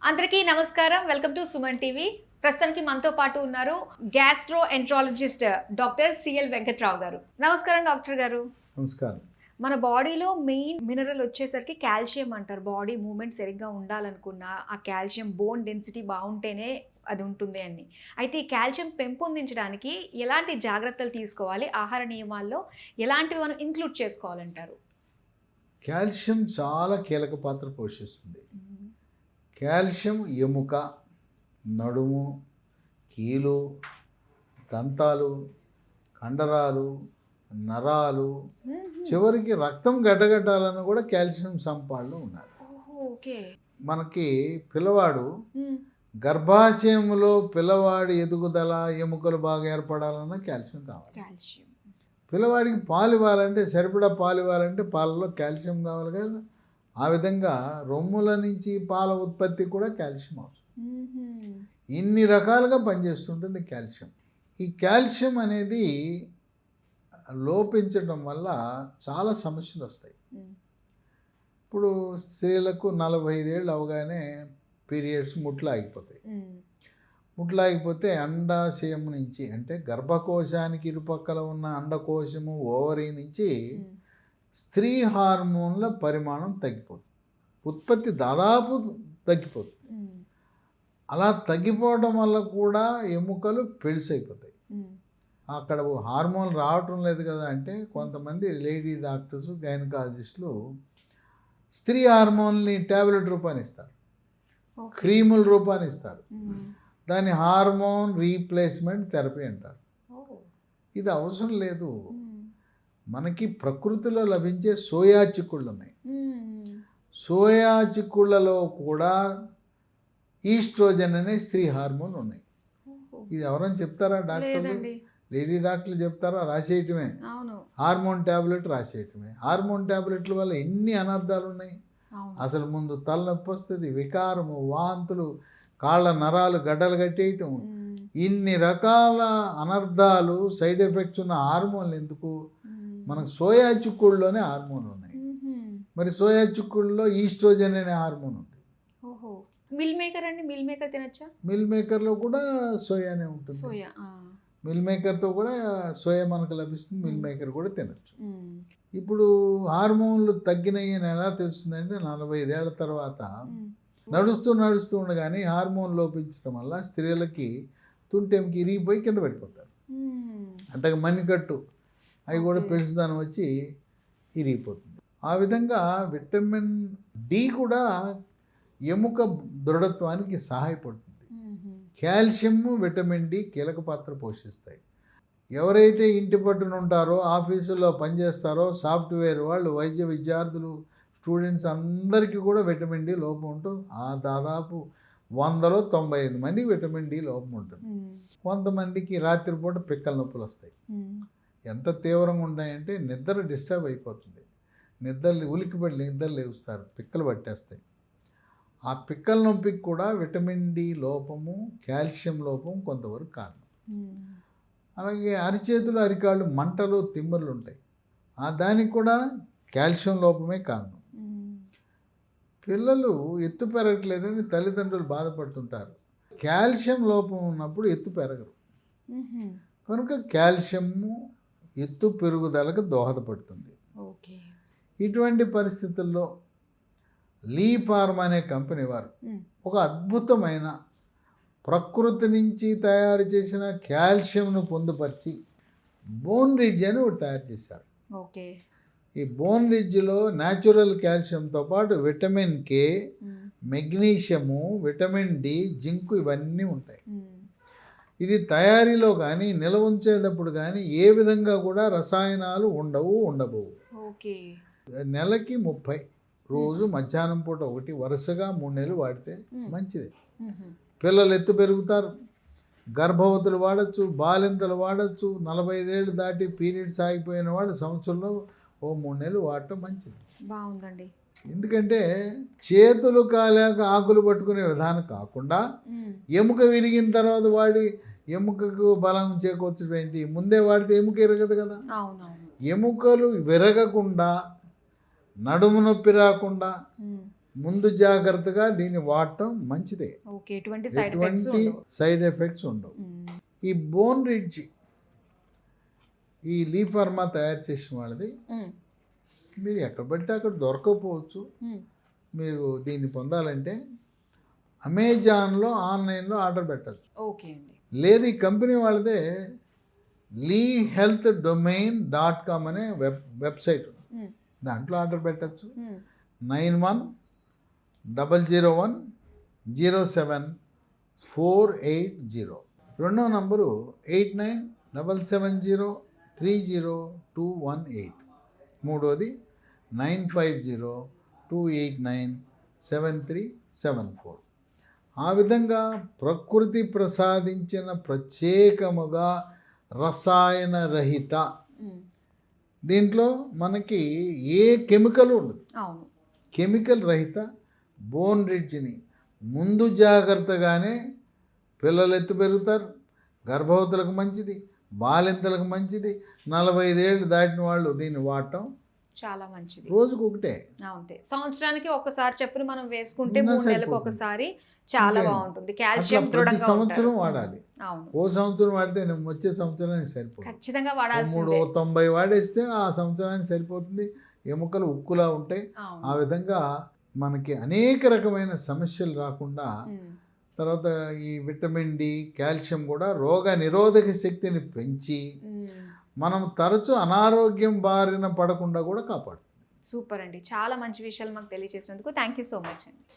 అందరికీ నమస్కారం. Welcome to Suman TV. ప్రస్తుతానికి మనతో పాటు ఉన్నారు gastro enterologist doctor CL Venkatrao గారు. నమస్కారం డాక్టర్ గారు. నమస్కారం. మన బాడీలో మెయిన్ మినరల్ వచ్చేసరికి కాల్షియం అంటారు. బాడీ మూవ్మెంట్ సరిగ్గా ఉండాలనుకున్నా ఆ కాల్షియం బోన్ డెన్సిటీ బాగుంటేనే అది ఉంటుంది అని. అయితే ఈ కాల్షియం పెంపొందించడానికి ఎలాంటి జాగ్రత్తలు తీసుకోవాలి? ఆహార నియమాల్లో ఎలాంటివి మనం ఇంక్లూడ్ చేసుకోవాలంటారు? కాల్షియం చాలా కీలక పాత్ర పోషిస్తుంది. కాల్షియం ఎముక, నడుము, కీలు, దంతాలు, కండరాలు, నరాలు, చివరికి రక్తం గడ్డగట్టాలని కూడా కాల్షియం సంపాదనలో ఉన్నారు. ఓకే. మనకి పిల్లవాడు గర్భాశయంలో పిల్లవాడి ఎదుగుదల ఎముకలు బాగా ఏర్పడాలన్నా కాల్షియం కావాలి. కాల్షియం పిల్లవాడికి పాలు ఇవ్వాలంటే సరిపడా పాలు ఇవ్వాలంటే పాలలో కాల్షియం కావాలి కదా. ఆ విధంగా రొమ్ముల నుంచి పాల ఉత్పత్తి కూడా కాల్షియం అవసరం. ఇన్ని రకాలుగా పనిచేస్తుంటుంది కాల్షియం. ఈ కాల్షియం అనేది లోపించడం వల్ల చాలా సమస్యలు వస్తాయి. ఇప్పుడు స్త్రీలకు 45 ఏళ్ళు అవగానే పీరియడ్స్ ముట్లాగిపోతాయి. ముట్లాగిపోతే అండాశయం నుంచి అంటే గర్భకోశానికి ఇరుపక్కల ఉన్న అండకోశము ఓవరీ నుంచి స్త్రీ హార్మోన్ల పరిమాణం తగ్గిపోతుంది. ఉత్పత్తి దాదాపు తగ్గిపోతుంది. అలా తగ్గిపోవడం వల్ల కూడా ఎముకలు పెళిసైపోతాయి. అక్కడ హార్మోన్ రావటం లేదు కదా అంటే కొంతమంది లేడీ డాక్టర్స్ గైనకాలజిస్టులు స్త్రీ హార్మోన్ని ట్యాబ్లెట్ రూపాన్ని ఇస్తారు, క్రీముల రూపాన్ని ఇస్తారు. దాన్ని హార్మోన్ రీప్లేస్మెంట్ థెరపీ అంటారు. ఇది అవసరం లేదు. మనకి ప్రకృతిలో లభించే సోయా చిక్కుళ్ళు ఉన్నాయి. సోయా చిక్కుళ్ళలో కూడా ఈస్ట్రోజన్ అనే స్త్రీ హార్మోన్ ఉన్నాయి. ఇది ఎవరైనా చెప్తారా డాక్టర్లు? లేడీ డాక్టర్లు చెప్తారా? రాసేయటమే, హార్మోన్ ట్యాబ్లెట్ రాసేయటమే. హార్మోన్ ట్యాబ్లెట్ల వల్ల ఎన్ని అనర్థాలు ఉన్నాయి. అసలు ముందు తలనొప్పి వస్తుంది, వికారము, వాంతులు, కాళ్ళ నరాలు గడ్డలు కట్టేయటం, ఇన్ని రకాల అనర్థాలు, సైడ్ ఎఫెక్ట్స్ ఉన్న హార్మోన్లు ఎందుకు? మనకు సోయా చిక్కుడులోనే హార్మోన్ ఉన్నాయి. మరి సోయా చిక్కుడులో ఈస్ట్రోజన్ అనే హార్మోన్ ఉంది. మిల్ మేకర్ అండి, మిల్ మేకర్ తినచ్చా? మిల్ మేకర్లో కూడా సోయానే ఉంటుంది. సోయా మిల్ మేకర్తో కూడా సోయా మనకు లభిస్తుంది. మిల్ మేకర్ కూడా తినచ్చు. ఇప్పుడు హార్మోన్లు తగ్గినాయి అని ఎలా తెలుస్తుందంటే 45 ఏళ్ల తర్వాత నడుస్తూ ఉండగానే హార్మోన్ లోపించడం వల్ల స్త్రీలకి తుంటెంకి ఇరిగిపోయి కింద పడిపోతారు. అంటే మణికట్టు అవి కూడా పెంచుదానం వచ్చి ఇరిగిపోతుంది. ఆ విధంగా విటమిన్ డి కూడా ఎముక దృఢత్వానికి సహాయపడుతుంది. కాల్షియం, విటమిన్ డి కీలక పాత్ర పోషిస్తాయి. ఎవరైతే ఇంటి పట్టున ఉంటారో, ఆఫీసుల్లో పనిచేస్తారో, సాఫ్ట్వేర్ వాళ్ళు, వైద్య విద్యార్థులు, స్టూడెంట్స్ అందరికీ కూడా విటమిన్ డి లోపం ఉంటుంది. దాదాపు 100లో 95 మందికి విటమిన్ డి లోపం ఉంటుంది. కొంతమందికి రాత్రిపూట పిక్కల నొప్పులు వస్తాయి. ఎంత తీవ్రంగా ఉంటాయంటే నిద్ర డిస్టర్బ్ అయిపోతుంది. ఉలిక్కిపడి నిద్ర లేవుస్తారు, పిక్కలు పట్టేస్తాయి. ఆ పిక్కల నొప్పికి కూడా విటమిన్ డి లోపము, కాల్షియం లోపం కొంతవరకు కారణం. అలాగే అరిచేతులు, అరికాళ్ళు మంటలు, తిమ్మర్లు ఉంటాయి. దానికి కూడా కాల్షియం లోపమే కారణం. పిల్లలు ఎత్తు పెరగట్లేదని తల్లిదండ్రులు బాధపడుతుంటారు. కాల్షియం లోపం ఉన్నప్పుడు ఎత్తు పెరగరు. కనుక కాల్షియము ఎత్తు పెరుగుదలకు దోహదపడుతుంది. ఇటువంటి పరిస్థితుల్లో లీ ఫార్మ్ అనే కంపెనీ వారు ఒక అద్భుతమైన ప్రకృతి నుంచి తయారు చేసిన కాల్షియంను పొందుపరిచి బోన్ రిడ్జ్ అని ఒకటి తయారు చేశారు. ఈ బోన్ రిడ్జ్లో న్యాచురల్ కాల్షియంతో పాటు vitamin K, magnesium, vitamin D, zinc ఇవన్నీ ఉంటాయి. ఇది తయారీలో కానీ నిల్వ ఉంచేటప్పుడు కానీ ఏ విధంగా కూడా రసాయనాలు ఉండబోవు. నెలకి 30 రోజు మధ్యాహ్నం పూట ఒకటి వరుసగా 3 నెలలు వాడితే మంచిది. పిల్లలు ఎత్తు పెరుగుతారు. గర్భవతులు వాడచ్చు, బాలింతలు వాడచ్చు. 45 ఏళ్ళు దాటి పీరియడ్స్ ఆగిపోయిన వాళ్ళు సంవత్సరంలో 3 నెలలు వాడటం మంచిది. బాగుందండి. ఎందుకంటే చేతులు కాలేక ఆకులు పట్టుకునే విధానం కాకుండా ఎముక విరిగిన తర్వాత వాడి ఎముకకు బలం చేకూర్చడం ఏంటి? ముందే వాడితే ఎముక విరగదు కదా. ఎముకలు విరగకుండా, నడుము నొప్పి రాకుండా, ముందు జాగ్రత్తగా దీన్ని వాడటం మంచిదే. ఓకే, ఎటువంటి సైడ్ ఎఫెక్ట్స్ ఎటువంటి ఉండవు. సైడ్ ఎఫెక్ట్స్ ఉండవు. మ్మ్. ఈ బోన్ రిడ్జ్ ఈ లీఫ్ ఫార్మా తయారు చేసిన వాళ్ళది మ్మ్. మీరు ఎక్కడ పడితే అక్కడ దొరకకపోవచ్చు. మ్మ్. మీరు దీన్ని పొందాలంటే అమెజాన్లో ఆన్లైన్లో ఆర్డర్ పెట్టచ్చు. ఓకే అండి. లేదు ఈ కంపెనీ వాళ్ళదే lehealthdomain.com అనే వెబ్సైట్ ఉంది. మ్మ్. దాంట్లో ఆర్డర్ పెట్టచ్చు. మ్మ్. 910007 రెండో నంబరు 8977030218. మూడోది 9502897374. ఆ విధంగా ప్రకృతి ప్రసాదించిన ప్రత్యేకముగా రసాయన రహిత, మ్మ్. దీంట్లో మనకి ఏ కెమికల్ ఉండదు, అవును. కెమికల్ రహిత బోన్ రిడ్జ్ని ముందు జాగ్రత్తగానే పిల్లలు ఎత్తు పెరుగుతారు, గర్భవతులకు మంచిది, బాలింతలకు మంచిది, 45 ఏళ్ళు దాటిన వాళ్ళు దీన్ని వాడటం చాలా మంచిది. రోజుకు ఒకటే. అంతే, సంవత్సరానికి ఒకసారి చెప్పులు మనం వేసుకుంటే ఉన్నా 3 నెలలకు సరిపోతుంది. ఒకసారి చాలా అంతే. బాగుంటుంది. కాల్షియం అట్లా ప్రతి దృఢంగా సంవత్సరం ఉంటారు. వాడాలి. అవును, ఓ సంవత్సరం వాడితే నేను వచ్చే సంవత్సరానికి సరిపోతుంది. ఖచ్చితంగా 3 వాడాల్సిందే. 90 వాడేస్తే ఆ సంవత్సరానికి సరిపోతుంది. ఎముకలు ఉక్కులా ఉంటాయి. అవును. ఆ విధంగా మనకి అనేక రకమైన సమస్యలు రాకుండా, మ్మ్. తర్వాత ఈ విటమిన్ డి, కాల్షియం కూడా రోగ నిరోధక శక్తిని పెంచి మ్మ్. మనం తరచూ అనారోగ్యం బారిన పడకుండా కూడా కాపాడుతుంది. సూపర్ అండి, చాలా మంచి విషయాలు మాకు తెలియజేసినందుకు థ్యాంక్ యూ సో మచ్ అండి.